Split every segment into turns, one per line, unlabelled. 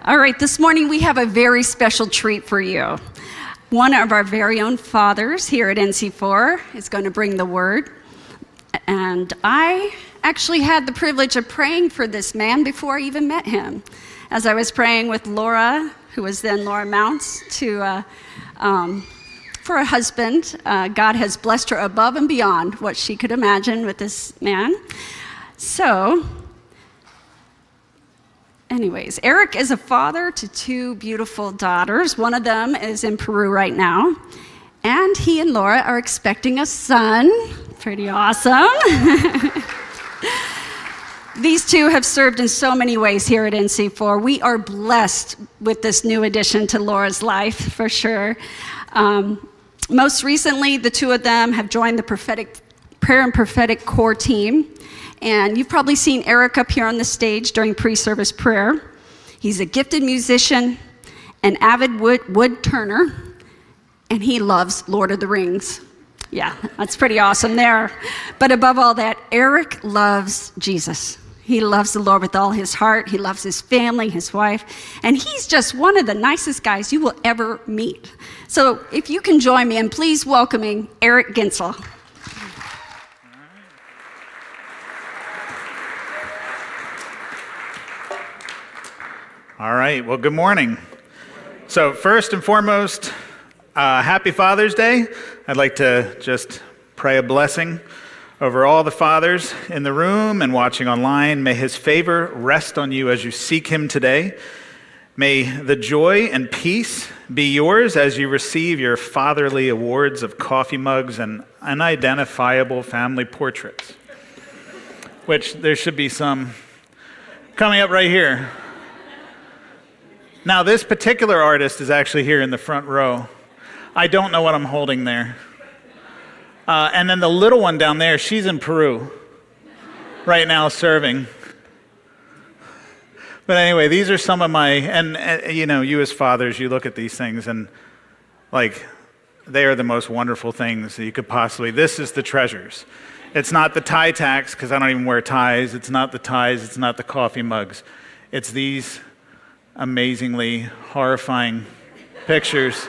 All right, this morning we have a very special treat for you. One of our very own fathers here at NC4 is going to bring the word. And I actually had the privilege of praying for this man before I even met him. As I was praying with Laura, who was then Laura Mounts, for a husband, God has blessed her above and beyond what she could imagine with this man. So, anyways, Eric is a father to two beautiful daughters. One of them is in Peru right now. And he and Laura are expecting a son. Pretty awesome. These two have served in so many ways here at NC4. We are blessed with this new addition to Laura's life, for sure. Most recently, the two of them have joined the prophetic prayer and prophetic core team. And you've probably seen Eric up here on the stage during pre-service prayer. He's a gifted musician, an avid wood turner, and he loves Lord of the Rings. Yeah, that's pretty awesome there. But above all that, Eric loves Jesus. He loves the Lord with all his heart. He loves his family, his wife, and he's just one of the nicest guys you will ever meet. So if you can join me in please welcoming Eric Gensel.
All right, well, good morning. So first and foremost, happy Father's Day. I'd like to just pray a blessing over all the fathers in the room and watching online. May his favor rest on you as you seek him today. May the joy and peace be yours as you receive your fatherly awards of coffee mugs and unidentifiable family portraits, which there should be some coming up right here. Now, this particular artist is actually here in the front row. I don't know what I'm holding there. And then the little one down there, she's in Peru right now serving. But anyway, these are some of my, and you know, you as fathers, you look at these things and like, they are the most wonderful things that you could possibly, this is the treasures. It's not the tie tacks, because I don't even wear ties. It's not the ties, it's not the coffee mugs. It's these amazingly horrifying pictures.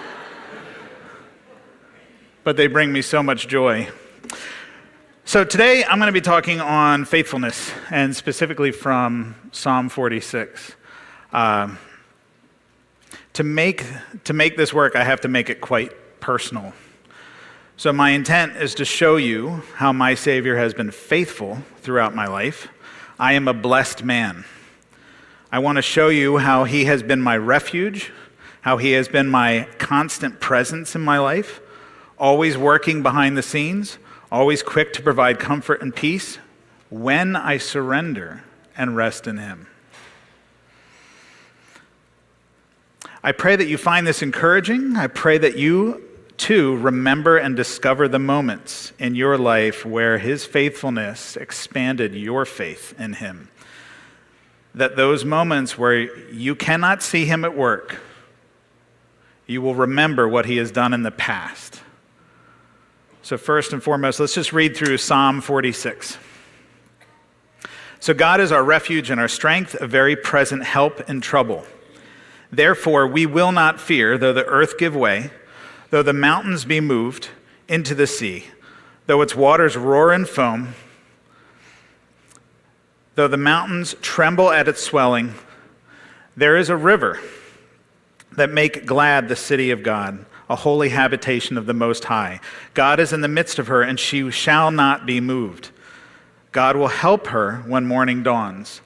But they bring me so much joy. So today I'm going to be talking on faithfulness, and specifically from Psalm 46. To make this work, I have to make it quite personal. So my intent is to show you how my Savior has been faithful throughout my life. I am a blessed man. I want to show you how he has been my refuge, how he has been my constant presence in my life, always working behind the scenes, always quick to provide comfort and peace when I surrender and rest in him. I pray that you find this encouraging. I pray that you, too, remember and discover the moments in your life where his faithfulness expanded your faith in him. That those moments where you cannot see him at work, you will remember what he has done in the past. So first and foremost, let's just read through Psalm 46. So God is our refuge and our strength, a very present help in trouble. Therefore, we will not fear, though the earth give way, though the mountains be moved into the sea, though its waters roar and foam, though the mountains tremble at its swelling. There is a river that make glad the city of God, a holy habitation of the Most High. God is in the midst of her, and she shall not be moved. God will help her when morning dawns.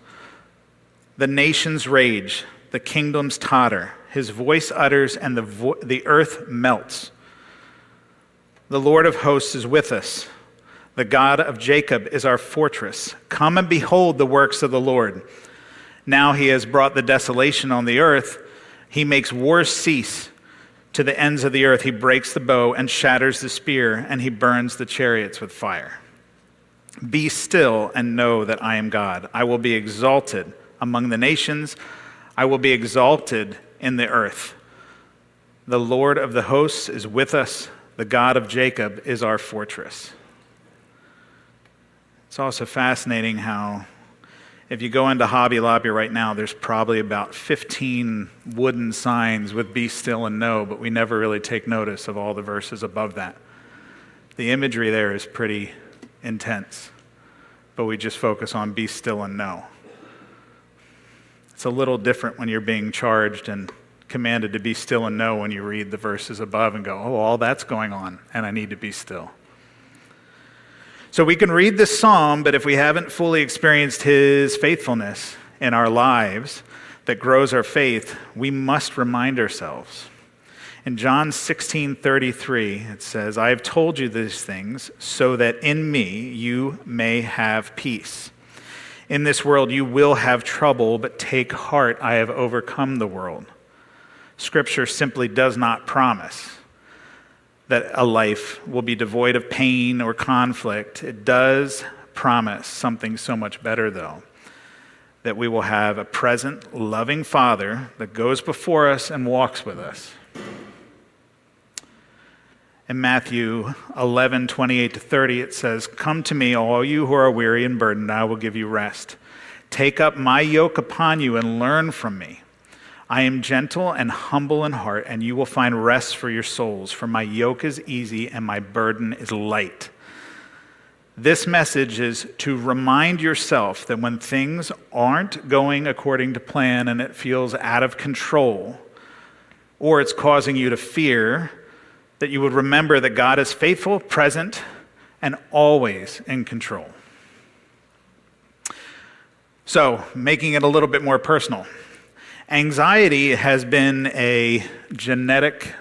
The nations rage, the kingdoms totter. His voice utters, and the earth melts. The Lord of hosts is with us. The God of Jacob is our fortress. Come and behold the works of the Lord. Now he has brought the desolation on the earth. He makes wars cease to the ends of the earth. He breaks the bow and shatters the spear, and he burns the chariots with fire. Be still and know that I am God. I will be exalted among the nations. I will be exalted in the earth. The Lord of the hosts is with us. The God of Jacob is our fortress. It's also fascinating how If you go into Hobby Lobby right now, there's probably about 15 wooden signs with be still and know, but we never really take notice of all the verses above that. The imagery there is pretty intense, but we just focus on be still and know. It's a little different when you're being charged and commanded to be still and know when you read the verses above and go, oh, all that's going on, and I need to be still. So we can read this psalm, but if we haven't fully experienced his faithfulness in our lives that grows our faith, we must remind ourselves. In John 16:33, it says, I have told you these things so that in me you may have peace. In this world you will have trouble, but take heart, I have overcome the world. Scripture simply does not promise that a life will be devoid of pain or conflict. It does promise something so much better, though, that we will have a present, loving Father that goes before us and walks with us. In Matthew 11:28-30, it says, Come to me, all you who are weary and burdened, I will give you rest. Take up my yoke upon you and learn from me. I am gentle and humble in heart, and you will find rest for your souls, for my yoke is easy and my burden is light. This message is to remind yourself that when things aren't going according to plan and it feels out of control, or it's causing you to fear, that you would remember that God is faithful, present, and always in control. So, making it a little bit more personal. Anxiety has been a genetic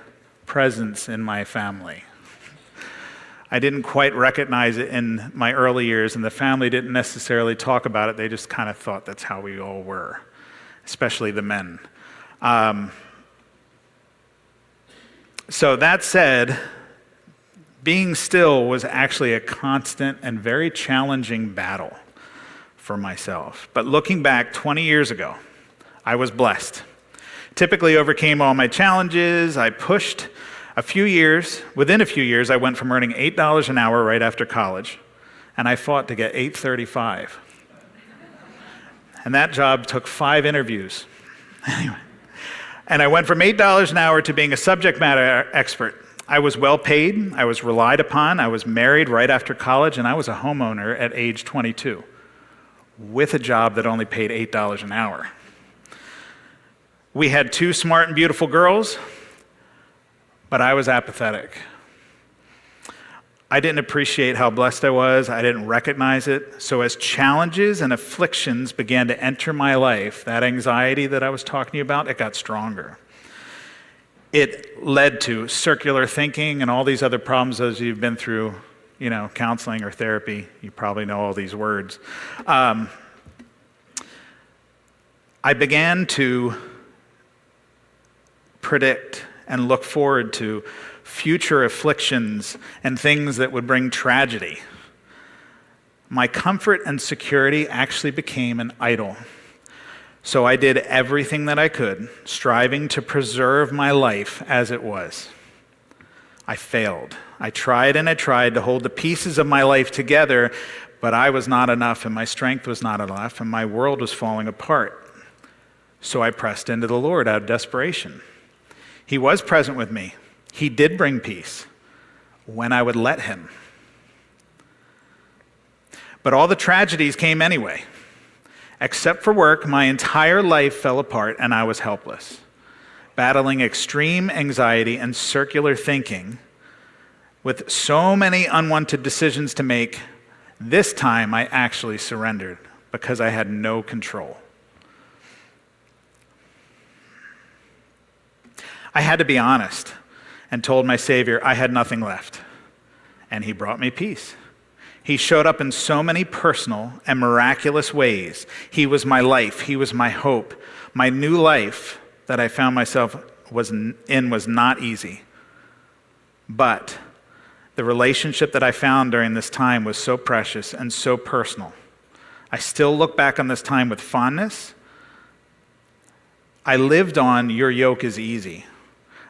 presence in my family. I didn't quite recognize it in my early years, and the family didn't necessarily talk about it. They just kind of thought that's how we all were, especially the men. So that said, being still was actually a constant and very challenging battle for myself. But looking back 20 years ago, I was blessed. Typically overcame all my challenges. I pushed a few years. Within a few years, I went from earning $8 an hour right after college, and I fought to get $8.35. And that job took 5 interviews. Anyway, and I went from $8 an hour to being a subject matter expert. I was well paid. I was relied upon. I was married right after college, and I was a homeowner at age 22 with a job that only paid $8 an hour. We had 2 smart and beautiful girls, but I was apathetic. I didn't appreciate how blessed I was. I didn't recognize it. So as challenges and afflictions began to enter my life, that anxiety that I was talking to you about, it got stronger. It led to circular thinking and all these other problems as you've been through, counseling or therapy. You probably know all these words. I began to predict and look forward to future afflictions and things that would bring tragedy. My comfort and security actually became an idol. So I did everything that I could, striving to preserve my life as it was. I failed. I tried and I tried to hold the pieces of my life together, but I was not enough, and my strength was not enough, and my world was falling apart. So I pressed into the Lord out of desperation. He was present with me. He did bring peace when I would let him. But all the tragedies came anyway. Except for work, my entire life fell apart and I was helpless, battling extreme anxiety and circular thinking with so many unwanted decisions to make. This time I actually surrendered because I had no control. I had to be honest and told my Savior I had nothing left, and he brought me peace. He showed up in so many personal and miraculous ways. He was my life. He was my hope. My new life that I found myself was not easy, but the relationship that I found during this time was so precious and so personal. I still look back on this time with fondness. I lived on your yoke is easy.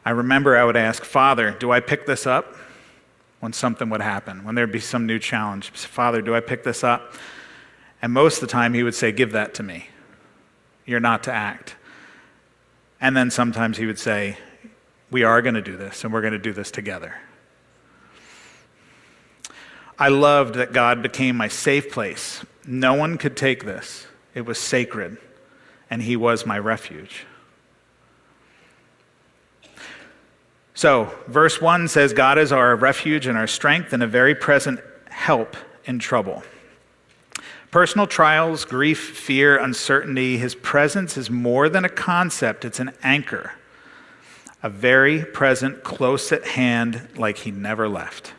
I remember I would ask, Father, do I pick this up? When something would happen, when there'd be some new challenge. Father, do I pick this up? And most of the time he would say, give that to me. You're not to act. And then sometimes he would say, we are going to do this, and we're going to do this together. I loved that God became my safe place. No one could take this. It was sacred, and he was my refuge. So, verse 1 says, God is our refuge and our strength and a very present help in trouble. Personal trials, grief, fear, uncertainty, his presence is more than a concept, it's an anchor. A very present, close at hand, like he never left.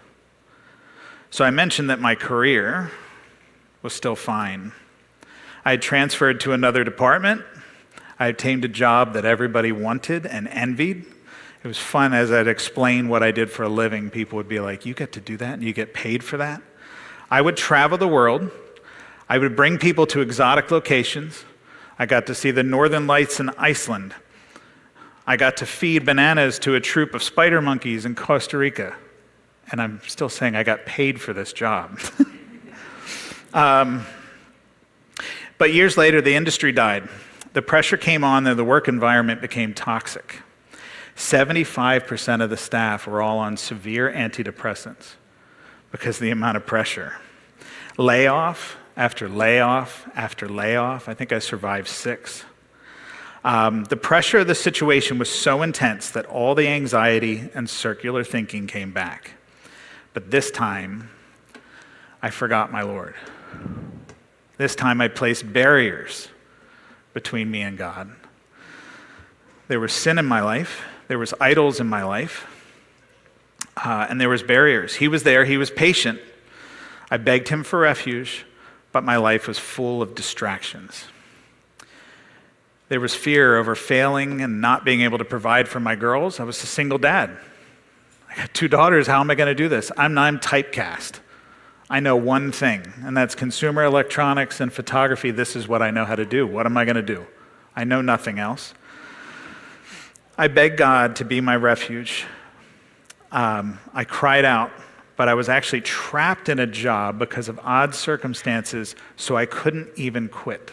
So I mentioned that my career was still fine. I had transferred to another department. I obtained a job that everybody wanted and envied. It was fun as I'd explain what I did for a living. People would be like, you get to do that and you get paid for that? I would travel the world. I would bring people to exotic locations. I got to see the northern lights in Iceland. I got to feed bananas to a troop of spider monkeys in Costa Rica. And I'm still saying I got paid for this job. But years later, the industry died. The pressure came on and the work environment became toxic. 75% of the staff were all on severe antidepressants because of the amount of pressure. Layoff after layoff after layoff. I think I survived 6. The pressure of the situation was so intense that all the anxiety and circular thinking came back. But this time, I forgot my Lord. This time I placed barriers between me and God. There was sin in my life. There was idols in my life. And there was barriers. He was there. He was patient. I begged him for refuge, but my life was full of distractions. There was fear over failing and not being able to provide for my girls. I was a single dad. I got 2 daughters. How am I going to do this? I'm typecast. I know one thing, and that's consumer electronics and photography. This is what I know how to do. What am I going to do? I know nothing else. I begged God to be my refuge. I cried out, but I was actually trapped in a job because of odd circumstances, so I couldn't even quit.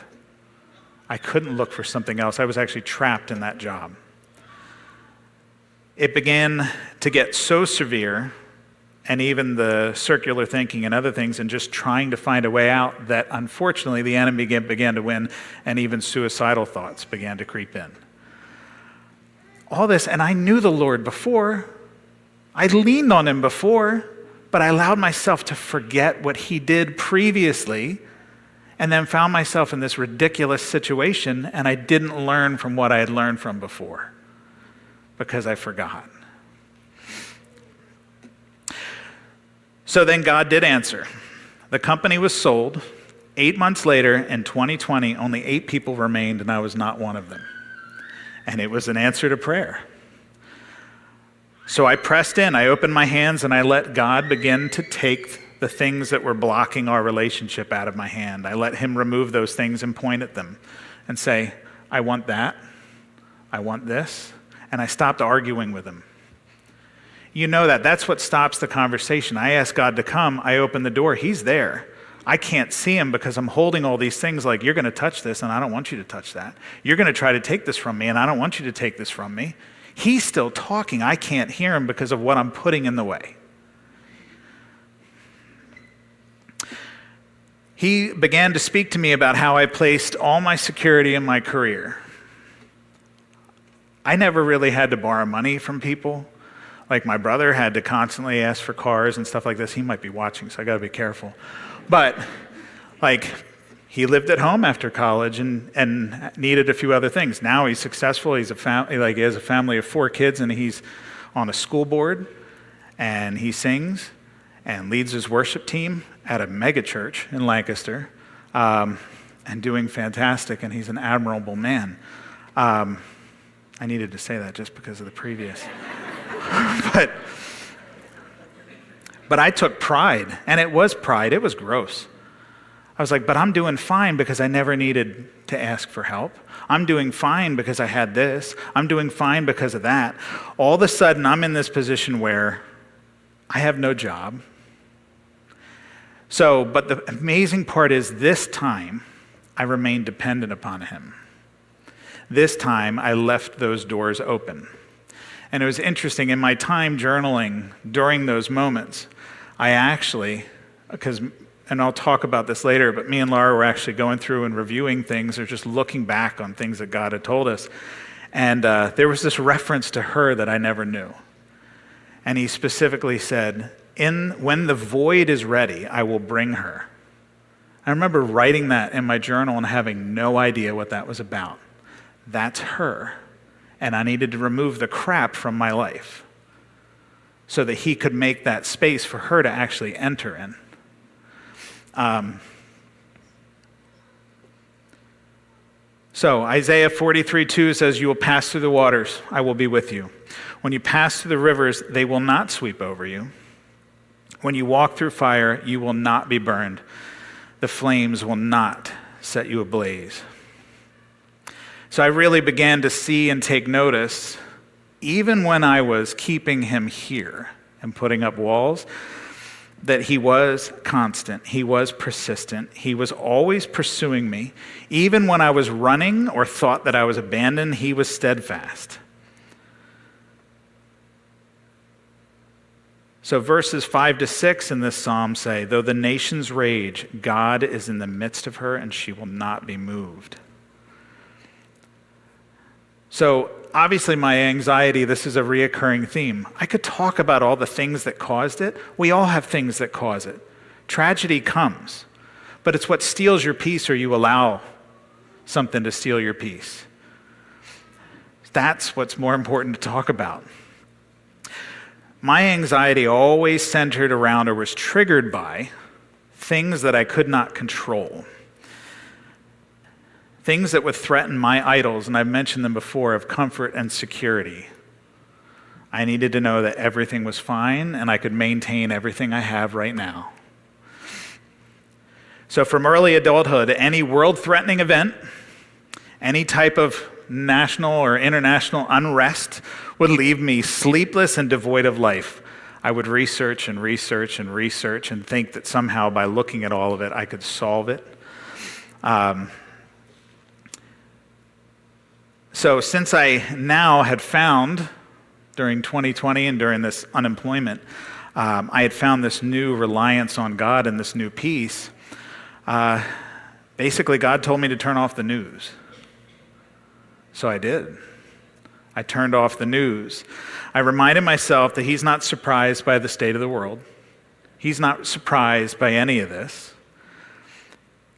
I couldn't look for something else. I was actually trapped in that job. It began to get so severe, and even the circular thinking and other things, and just trying to find a way out, that unfortunately the enemy began to win, and even suicidal thoughts began to creep in. All this, and I knew the Lord before. I leaned on him before, but I allowed myself to forget what he did previously, and then found myself in this ridiculous situation, and I didn't learn from what I had learned from before because I forgot. So then God did answer. The company was sold. 8 months later, in 2020, only 8 people remained, and I was not one of them. And it was an answer to prayer. So I pressed in, I opened my hands, and I let God begin to take the things that were blocking our relationship out of my hand. I let him remove those things and point at them and say, I want that, I want this, and I stopped arguing with him. You know that. That's what stops the conversation. I ask God to come, I open the door, he's there. I can't see him because I'm holding all these things like, you're going to touch this, and I don't want you to touch that. You're going to try to take this from me, and I don't want you to take this from me. He's still talking. I can't hear him because of what I'm putting in the way. He began to speak to me about how I placed all my security in my career. I never really had to borrow money from people. Like my brother had to constantly ask for cars and stuff like this. He might be watching, so I got to be careful. But like, he lived at home after college and needed a few other things. Now he's successful. He has a family of 4 kids, and he's on a school board, and he sings and leads his worship team at a mega church in Lancaster, and doing fantastic. And he's an admirable man. I needed to say that just because of the previous. But I took pride, and it was pride. It was gross. I was like, but I'm doing fine because I never needed to ask for help. I'm doing fine because I had this. I'm doing fine because of that. All of a sudden, I'm in this position where I have no job. So, but the amazing part is this time I remained dependent upon him. This time I left those doors open. And it was interesting, in my time journaling during those moments, I actually, and I'll talk about this later, but me and Laura were actually going through and reviewing things or just looking back on things that God had told us. And there was this reference to her that I never knew. And he specifically said, when the void is ready, I will bring her. I remember writing that in my journal and having no idea what that was about. That's her. And I needed to remove the crap from my life so that he could make that space for her to actually enter in. So Isaiah 43:2 says, you will pass through the waters, I will be with you. When you pass through the rivers, they will not sweep over you. When you walk through fire, you will not be burned. The flames will not set you ablaze. So I really began to see and take notice, even when I was keeping him here and putting up walls, that he was constant, he was persistent, he was always pursuing me. Even when I was running or thought that I was abandoned, he was steadfast. So verses 5-6 in this psalm say, though the nations rage, God is in the midst of her and she will not be moved. So obviously my anxiety, this is a reoccurring theme. I could talk about all the things that caused it. We all have things that cause it. Tragedy comes, but it's what steals your peace or you allow something to steal your peace. That's what's more important to talk about. My anxiety always centered around or was triggered by things that I could not control. Things that would threaten my idols, and I've mentioned them before, of comfort and security. I needed to know that everything was fine and I could maintain everything I have right now. So from early adulthood, any world-threatening event, any type of national or international unrest would leave me sleepless and devoid of life. I would research and research and research and think that somehow by looking at all of it, I could solve it. So since I now had found, during 2020 and during this unemployment, I had found this new reliance on God and this new peace, basically God told me to turn off the news. So I did. I turned off the news. I reminded myself that he's not surprised by the state of the world. He's not surprised by any of this.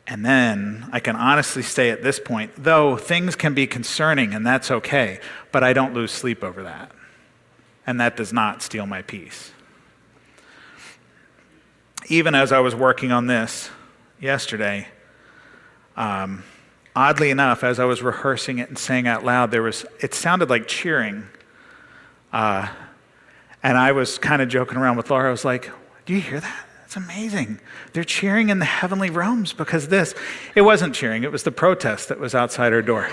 And then I can honestly say at this point, though things can be concerning and that's okay, but I don't lose sleep over that. And that does not steal my peace. Even as I was working on this yesterday, oddly enough, as I was rehearsing it and saying out loud, it sounded like cheering. And I was kind of joking around with Laura. I was like, do you hear that? It's amazing. They're cheering in the heavenly realms because it wasn't cheering, it was the protest that was outside our door.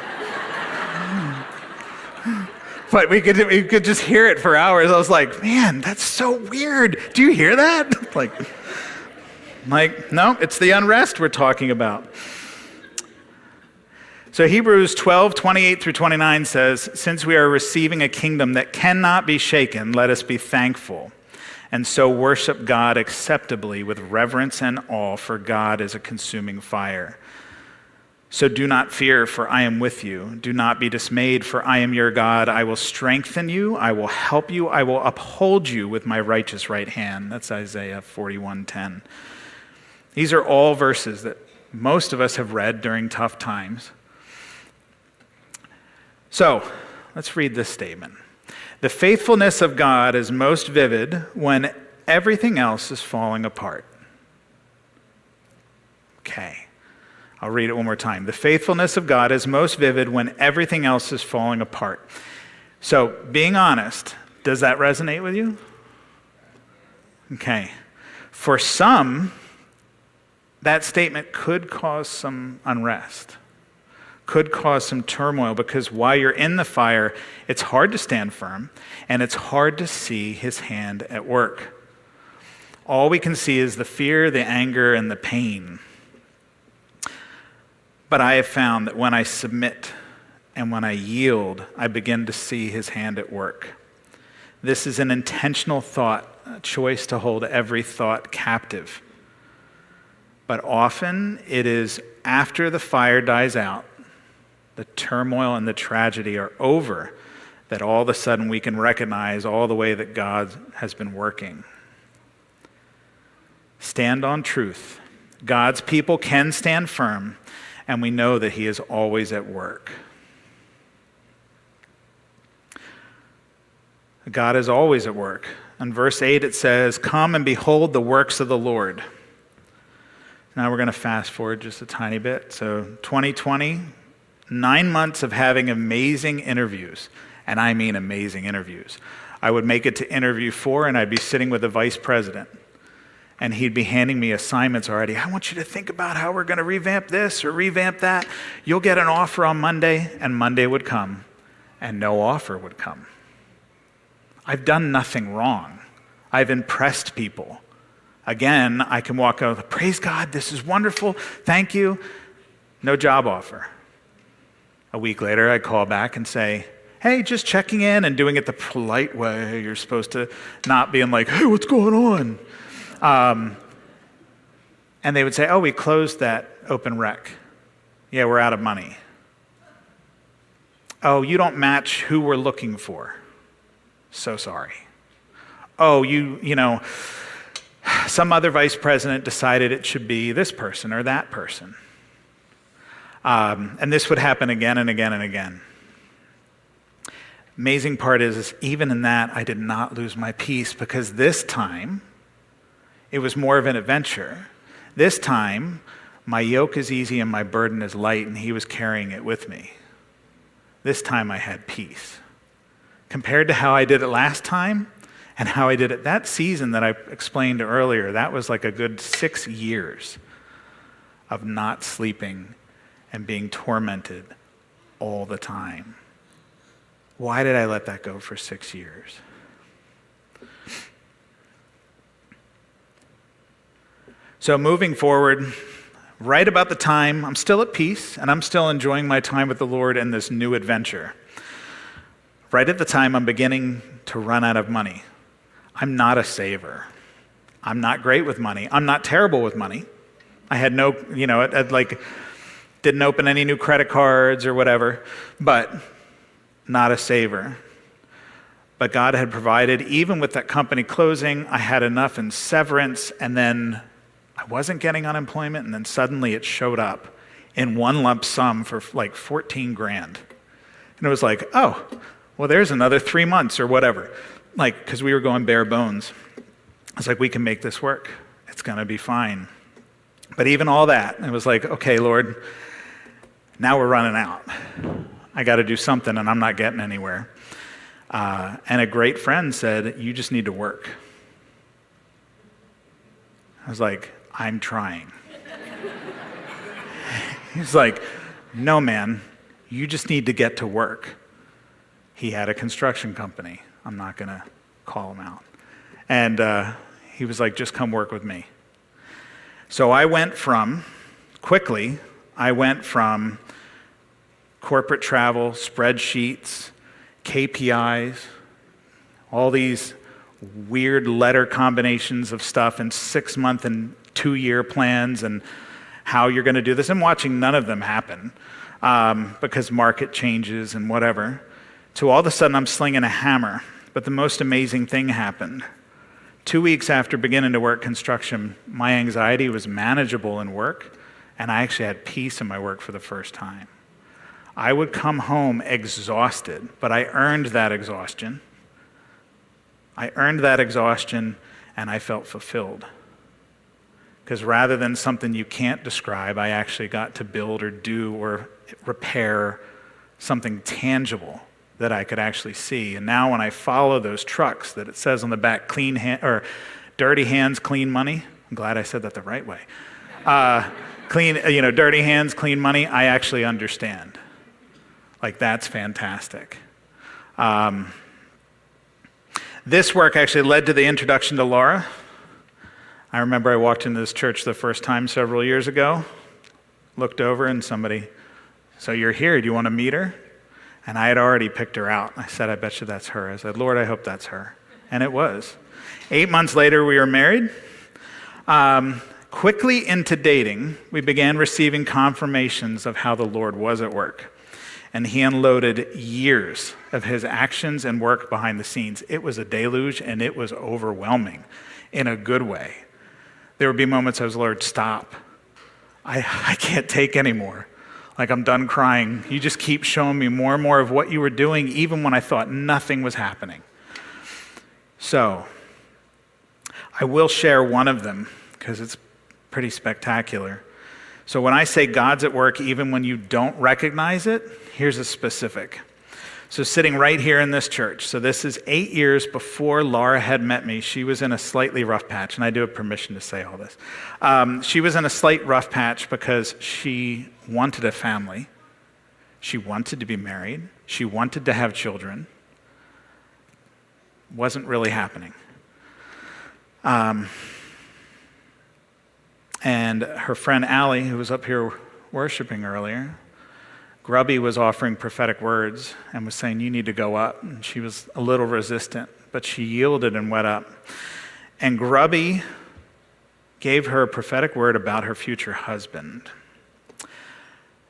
But we could just hear it for hours. I was like, man, that's so weird. Do you hear that? Like, no, it's the unrest we're talking about. So Hebrews 12:28-29 says, since we are receiving a kingdom that cannot be shaken, let us be thankful. And so worship God acceptably with reverence and awe, for God is a consuming fire. So do not fear, for I am with you. Do not be dismayed, for I am your God. I will strengthen you. I will help you. I will uphold you with my righteous right hand. That's Isaiah 41:10. These are all verses that most of us have read during tough times. So let's read this statement. The faithfulness of God is most vivid when everything else is falling apart. Okay, I'll read it one more time. The faithfulness of God is most vivid when everything else is falling apart. So, being honest, does that resonate with you? Okay. For some, that statement could cause some unrest, could cause some turmoil, because while you're in the fire, it's hard to stand firm, and it's hard to see his hand at work. All we can see is the fear, the anger, and the pain. But I have found that when I submit and when I yield, I begin to see his hand at work. This is an intentional thought, a choice to hold every thought captive. But often it is after the fire dies out, the turmoil and the tragedy are over, that all of a sudden we can recognize all the way that God has been working. Stand on truth. God's people can stand firm, and we know that he is always at work. God is always at work. In verse 8 it says, "Come and behold the works of the Lord." Now we're going to fast forward just a tiny bit. So 2020, 9 months of having amazing interviews, and I mean amazing interviews. I would make it to interview 4 and I'd be sitting with the vice president. And he'd be handing me assignments already. I want you to think about how we're going to revamp this or revamp that. You'll get an offer on Monday, and Monday would come, and no offer would come. I've done nothing wrong. I've impressed people. Again, I can walk out, praise God, this is wonderful, thank you. No job offer. A week later, I call back and say, hey, just checking in and doing it the polite way. You're supposed to not being like, hey, what's going on? And they would say, oh, we closed that open rec. Yeah, we're out of money. Oh, you don't match who we're looking for. So sorry. Oh, you know, some other vice president decided it should be this person or that person. And this would happen again and again and again. Amazing part is even in that, I did not lose my peace, because this time, it was more of an adventure. This time, my yoke is easy and my burden is light, and he was carrying it with me. This time I had peace. Compared to how I did it last time and how I did it that season that I explained earlier, that was like a good 6 years of not sleeping and being tormented all the time. Why did I let that go for 6 years? So moving forward, right about the time, I'm still at peace and I'm still enjoying my time with the Lord in this new adventure. Right at the time, I'm beginning to run out of money. I'm not a saver. I'm not great with money. I'm not terrible with money. I had no, didn't open any new credit cards or whatever, but not a saver. But God had provided. Even with that company closing, I had enough in severance, and then I wasn't getting unemployment, and then suddenly it showed up in one lump sum for like 14 grand. And it was like, oh, well, there's another 3 months or whatever. Like, because we were going bare bones. I was like, we can make this work. It's going to be fine. But even all that, it was like, okay, Lord, now we're running out. I got to do something, and I'm not getting anywhere. And a great friend said, you just need to work. I was like, I'm trying. He's like, no, man, you just need to get to work. He had a construction company. I'm not going to call him out. And he was like, just come work with me. So I went from corporate travel, spreadsheets, KPIs, all these weird letter combinations of stuff, and 6-month and 2-year plans, and how you're going to do this. I'm watching none of them happen because market changes and whatever. So all of a sudden I'm slinging a hammer. But the most amazing thing happened. 2 weeks after beginning to work construction, my anxiety was manageable in work, and I actually had peace in my work for the first time. I would come home exhausted, but I earned that exhaustion. And I felt fulfilled. Because rather than something you can't describe, I actually got to build or do or repair something tangible that I could actually see. And now when I follow those trucks that it says on the back, dirty hands, clean money. I'm glad I said that the right way. Dirty hands, clean money, I actually understand. Like, that's fantastic. This work actually led to the introduction to Laura. I remember I walked into this church the first time several years ago, looked over, and somebody, "So you're here, do you want to meet her?" And I had already picked her out. I said, "I bet you that's her." I said, "Lord, I hope that's her." And it was. 8 months later, we were married. Quickly into dating, we began receiving confirmations of how the Lord was at work. And he unloaded years of his actions and work behind the scenes. It was a deluge, and it was overwhelming in a good way. There would be moments I was, "Lord, stop. I can't take anymore. Like, I'm done crying. You just keep showing me more and more of what you were doing, even when I thought nothing was happening." So, I will share one of them, because it's pretty spectacular. So when I say God's at work even when you don't recognize it, here's a specific. So sitting right here in this church, so this is 8 years before Laura had met me. She was in a slightly rough patch, and I do have permission to say all this. She was in a slight rough patch because she wanted a family. She wanted to be married. She wanted to have children. Wasn't really happening. And her friend Allie, who was up here worshiping earlier, Grubby was offering prophetic words and was saying, "You need to go up." And she was a little resistant, but she yielded and went up. And Grubby gave her a prophetic word about her future husband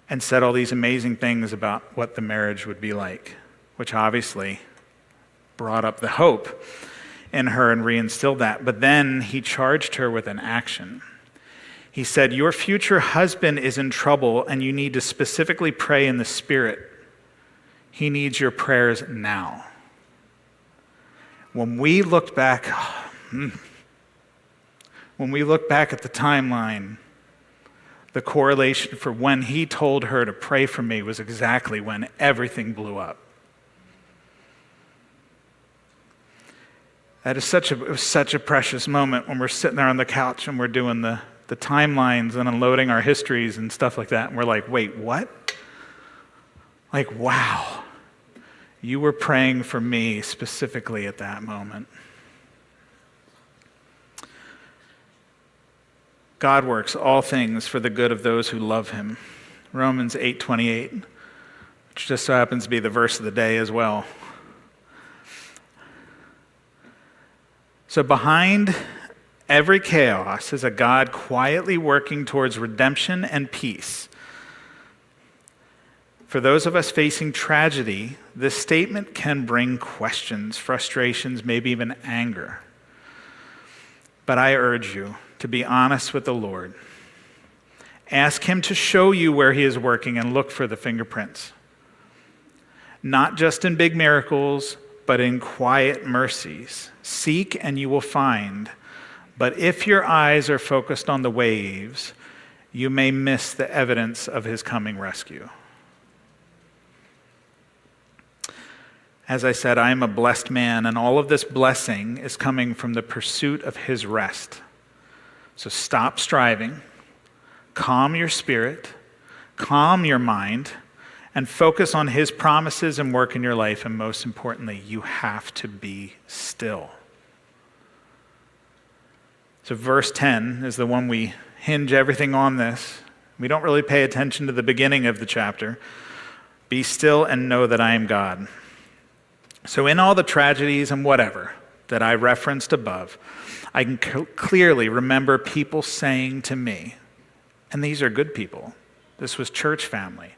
and said all these amazing things about what the marriage would be like, which obviously brought up the hope in her and reinstilled that. But then he charged her with an action. He said, "Your future husband is in trouble, and you need to specifically pray in the Spirit. He needs your prayers now." When we looked back at the timeline, the correlation for when he told her to pray for me was exactly when everything blew up. It was such a precious moment when we're sitting there on the couch and we're doing the timelines and unloading our histories and stuff like that. And we're like, "Wait, what?" Like, wow, you were praying for me specifically at that moment. God works all things for the good of those who love him. Romans 8:28, which just so happens to be the verse of the day as well. So behind every chaos is a God quietly working towards redemption and peace. For those of us facing tragedy, this statement can bring questions, frustrations, maybe even anger. But I urge you to be honest with the Lord. Ask him to show you where he is working and look for the fingerprints. Not just in big miracles, but in quiet mercies. Seek and you will find. But if your eyes are focused on the waves, you may miss the evidence of his coming rescue. As I said, I am a blessed man, and all of this blessing is coming from the pursuit of his rest. So stop striving, calm your spirit, calm your mind, and focus on his promises and work in your life. And most importantly, you have to be still. So verse 10 is the one we hinge everything on this. We don't really pay attention to the beginning of the chapter. Be still and know that I am God. So in all the tragedies and whatever that I referenced above, I can clearly remember people saying to me, and these are good people. This was church family.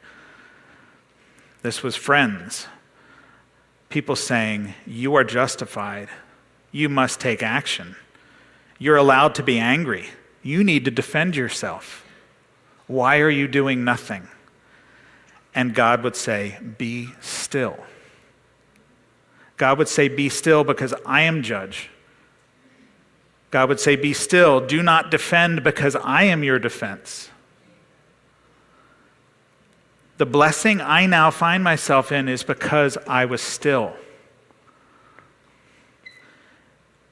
This was friends. People saying, "You are justified. You must take action. You're allowed to be angry. You need to defend yourself. Why are you doing nothing?" And God would say, "Be still." God would say, "Be still because I am judge." God would say, "Be still. Do not defend because I am your defense." The blessing I now find myself in is because I was still.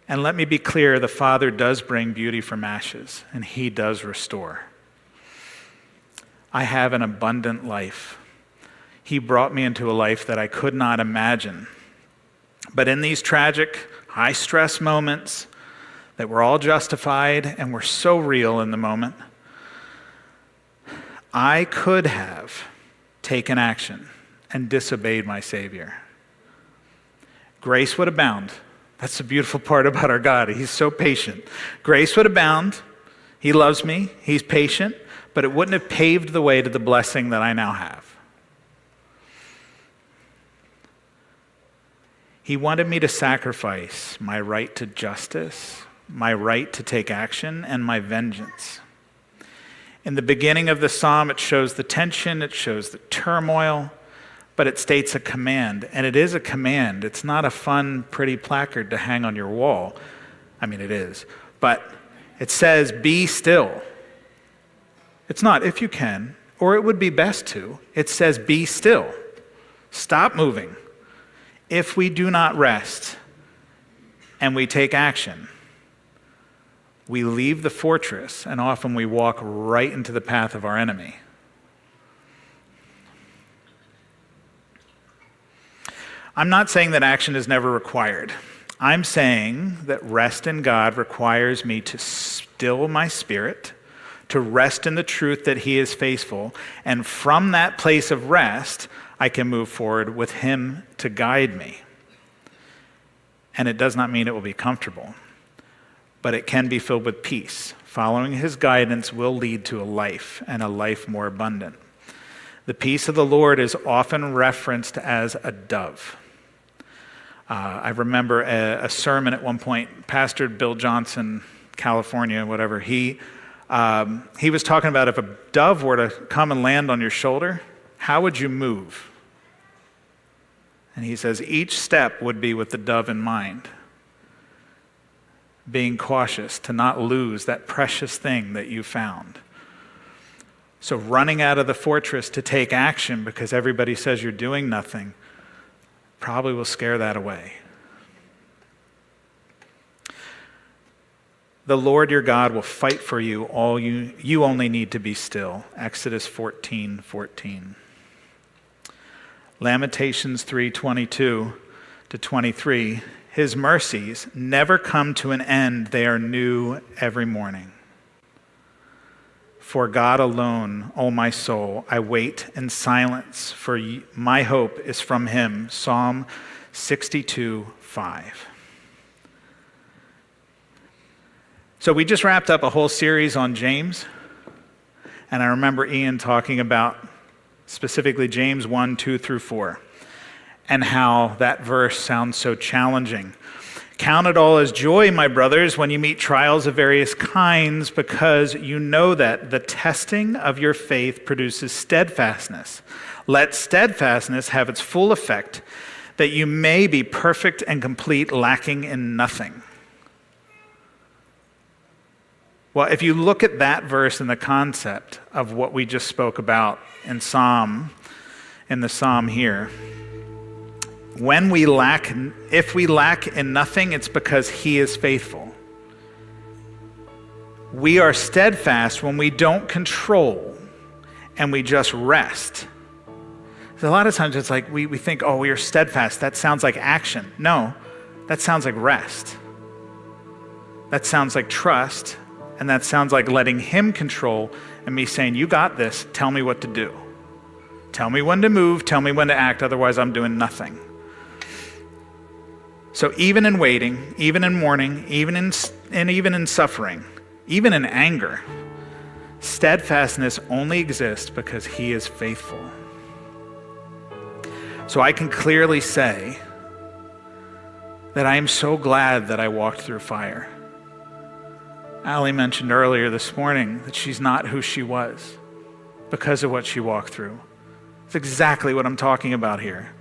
And let me be clear, the Father does bring beauty from ashes, and he does restore. I have an abundant life. He brought me into a life that I could not imagine. But in these tragic, high-stress moments, that we're all justified and we're so real in the moment. I could have taken action and disobeyed my Savior. Grace would abound. That's the beautiful part about our God. He's so patient. Grace would abound. He loves me. He's patient. But it wouldn't have paved the way to the blessing that I now have. He wanted me to sacrifice my right to justice, my right to take action, and my vengeance. In the beginning of the psalm, it shows the tension, it shows the turmoil, but it states a command, and it is a command. It's not a fun, pretty placard to hang on your wall. I mean, it is, but it says, be still. It's not if you can, or it would be best to. It says, be still. Stop moving. If we do not rest and we take action, we leave the fortress, and often we walk right into the path of our enemy. I'm not saying that action is never required. I'm saying that rest in God requires me to still my spirit, to rest in the truth that He is faithful, and from that place of rest, I can move forward with Him to guide me. And it does not mean it will be comfortable, but it can be filled with peace. Following His guidance will lead to a life, and a life more abundant. The peace of the Lord is often referenced as a dove. I remember a sermon at one point, Pastor Bill Johnson, California, whatever, he was talking about if a dove were to come and land on your shoulder, how would you move? And he says each step would be with the dove in mind, being cautious to not lose that precious thing that you found. So running out of the fortress to take action because everybody says you're doing nothing probably will scare that away. The Lord your God will fight for you. You only need to be still. Exodus 14:14. Lamentations 3:22 to 23. His mercies never come to an end. They are new every morning. For God alone, O my soul, I wait in silence, for my hope is from Him. Psalm 62:5. So we just wrapped up a whole series on James, and I remember Ian talking about specifically James 1:2 through 4, and how that verse sounds so challenging. Count it all as joy, my brothers, when you meet trials of various kinds, because you know that the testing of your faith produces steadfastness. Let steadfastness have its full effect, that you may be perfect and complete, lacking in nothing. Well, if you look at that verse in the concept of what we just spoke about in the psalm here, if we lack in nothing, it's because He is faithful. We are steadfast when we don't control and we just rest. So a lot of times it's like we think, oh, we are steadfast. That sounds like action. No, that sounds like rest. That sounds like trust, and that sounds like letting Him control and me saying, you got this, tell me what to do. Tell me when to move, tell me when to act, otherwise I'm doing nothing. So even in waiting, even in mourning, even in suffering, even in anger, steadfastness only exists because He is faithful. So I can clearly say that I am so glad that I walked through fire. Allie mentioned earlier this morning that she's not who she was because of what she walked through. It's exactly what I'm talking about here.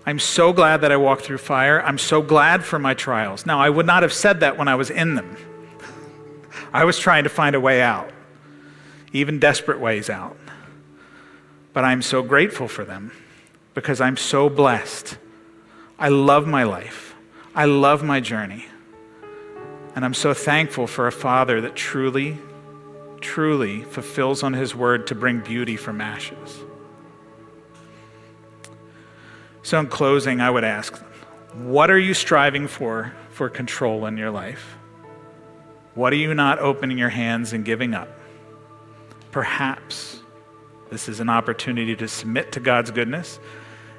I'm so glad that I walked through fire. I'm so glad for my trials. Now, I would not have said that when I was in them. I was trying to find a way out, even desperate ways out. But I'm so grateful for them because I'm so blessed. I love my life. I love my journey. And I'm so thankful for a Father that truly, truly fulfills on His word to bring beauty from ashes. So in closing, I would ask, what are you striving for control in your life? What are you not opening your hands and giving up? Perhaps this is an opportunity to submit to God's goodness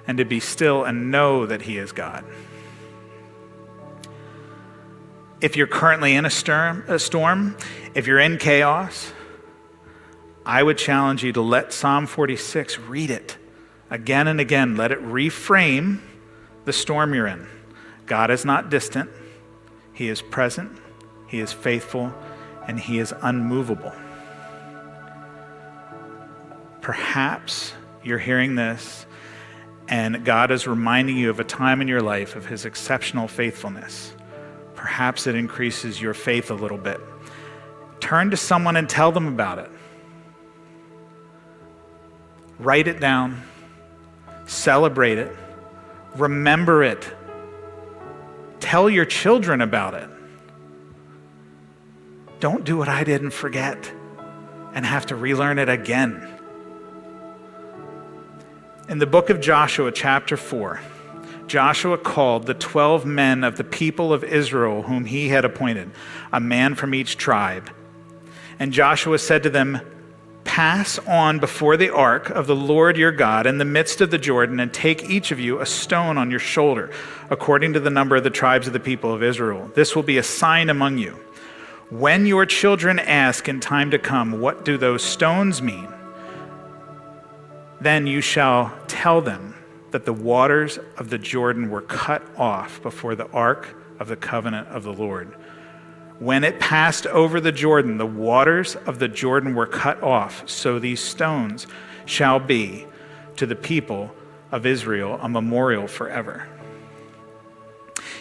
and to be still and know that He is God. If you're currently in a storm, if you're in chaos, I would challenge you to let Psalm 46, read it again and again. Let it reframe the storm you're in. God is not distant. He is present. He is faithful, and He is unmovable. Perhaps you're hearing this, and God is reminding you of a time in your life of His exceptional faithfulness. Perhaps it increases your faith a little bit. Turn to someone and tell them about it. Write it down. Celebrate it. Remember it. Tell your children about it. Don't do what I did and forget and have to relearn it again. In the book of Joshua, chapter 4, Joshua called the 12 men of the people of Israel whom he had appointed, a man from each tribe. And Joshua said to them, "Pass on before the ark of the Lord your God in the midst of the Jordan, and take each of you a stone on your shoulder, according to the number of the tribes of the people of Israel. This will be a sign among you. When your children ask in time to come, 'What do those stones mean?' then you shall tell them that the waters of the Jordan were cut off before the ark of the covenant of the Lord. When it passed over the Jordan, the waters of the Jordan were cut off, so these stones shall be to the people of Israel a memorial forever."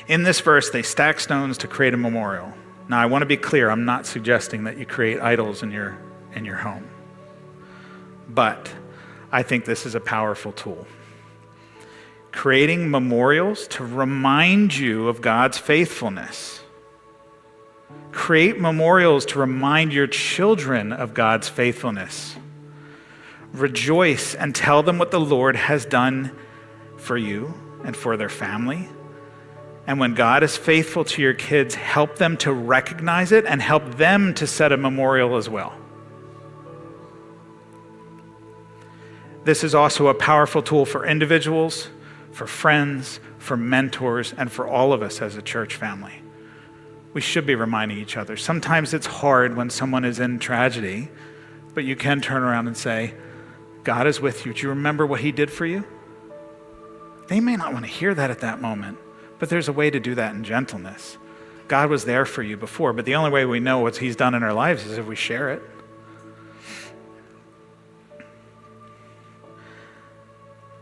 In this verse, they stack stones to create a memorial. Now, I want to be clear, I'm not suggesting that you create idols in your home. But I think this is a powerful tool. Creating memorials to remind you of God's faithfulness. Create memorials to remind your children of God's faithfulness. Rejoice and tell them what the Lord has done for you and for their family. And when God is faithful to your kids, help them to recognize it and help them to set a memorial as well. This is also a powerful tool for individuals, for friends, for mentors, and for all of us as a church family. We should be reminding each other. Sometimes it's hard when someone is in tragedy, but you can turn around and say, "God is with you. Do you remember what He did for you?" They may not want to hear that at that moment, but there's a way to do that in gentleness. God was there for you before, but the only way we know what He's done in our lives is if we share it.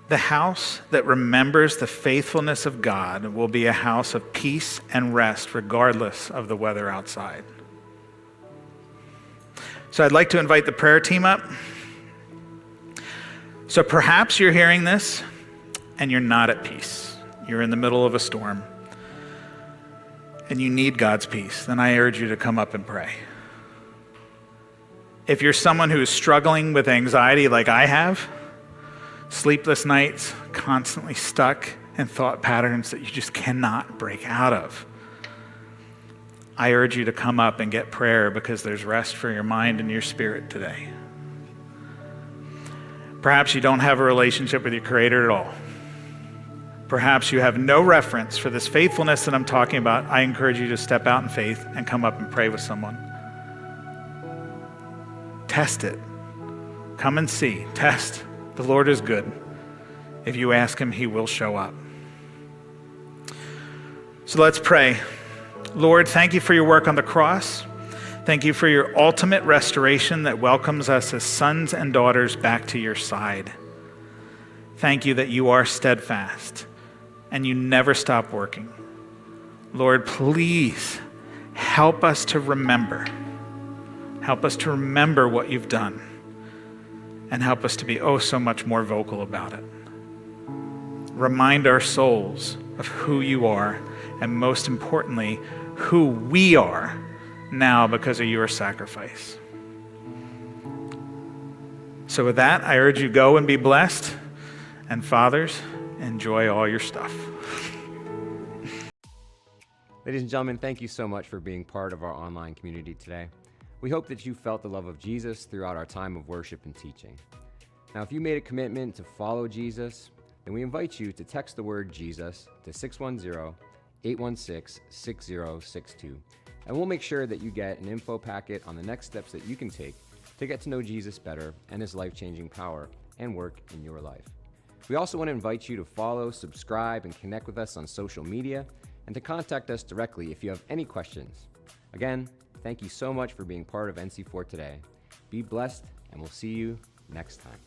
The house that remembers the faithfulness of God will be a house of peace and rest regardless of the weather outside. So I'd like to invite the prayer team up. So perhaps you're hearing this and you're not at peace. You're in the middle of a storm and you need God's peace. Then I urge you to come up and pray. If you're someone who is struggling with anxiety like I have, sleepless nights, constantly stuck in thought patterns that you just cannot break out of, I urge you to come up and get prayer because there's rest for your mind and your spirit today. Perhaps you don't have a relationship with your Creator at all. Perhaps you have no reference for this faithfulness that I'm talking about. I encourage you to step out in faith and come up and pray with someone. Test it. Come and see. Test. The Lord is good. If you ask Him, He will show up. So let's pray. Lord, thank You for Your work on the cross. Thank You for Your ultimate restoration that welcomes us as sons and daughters back to Your side. Thank You that You are steadfast and You never stop working. Lord, please help us to remember. Help us to remember what You've done. And help us to be oh so much more vocal about it. Remind our souls of who You are, and most importantly, who we are now because of Your sacrifice. So with that, I urge you, go and be blessed, and fathers, enjoy all your stuff.
Ladies and gentlemen, thank you so much for being part of our online community today. We hope that you felt the love of Jesus throughout our time of worship and teaching. Now, if you made a commitment to follow Jesus, then we invite you to text the word Jesus to 610-816-6062, and we'll make sure that you get an info packet on the next steps that you can take to get to know Jesus better and his life-changing power and work in your life. We also want to invite you to follow, subscribe, and connect with us on social media, and to contact us directly if you have any questions. Again, thank you so much for being part of NC4 today. Be blessed, and we'll see you next time.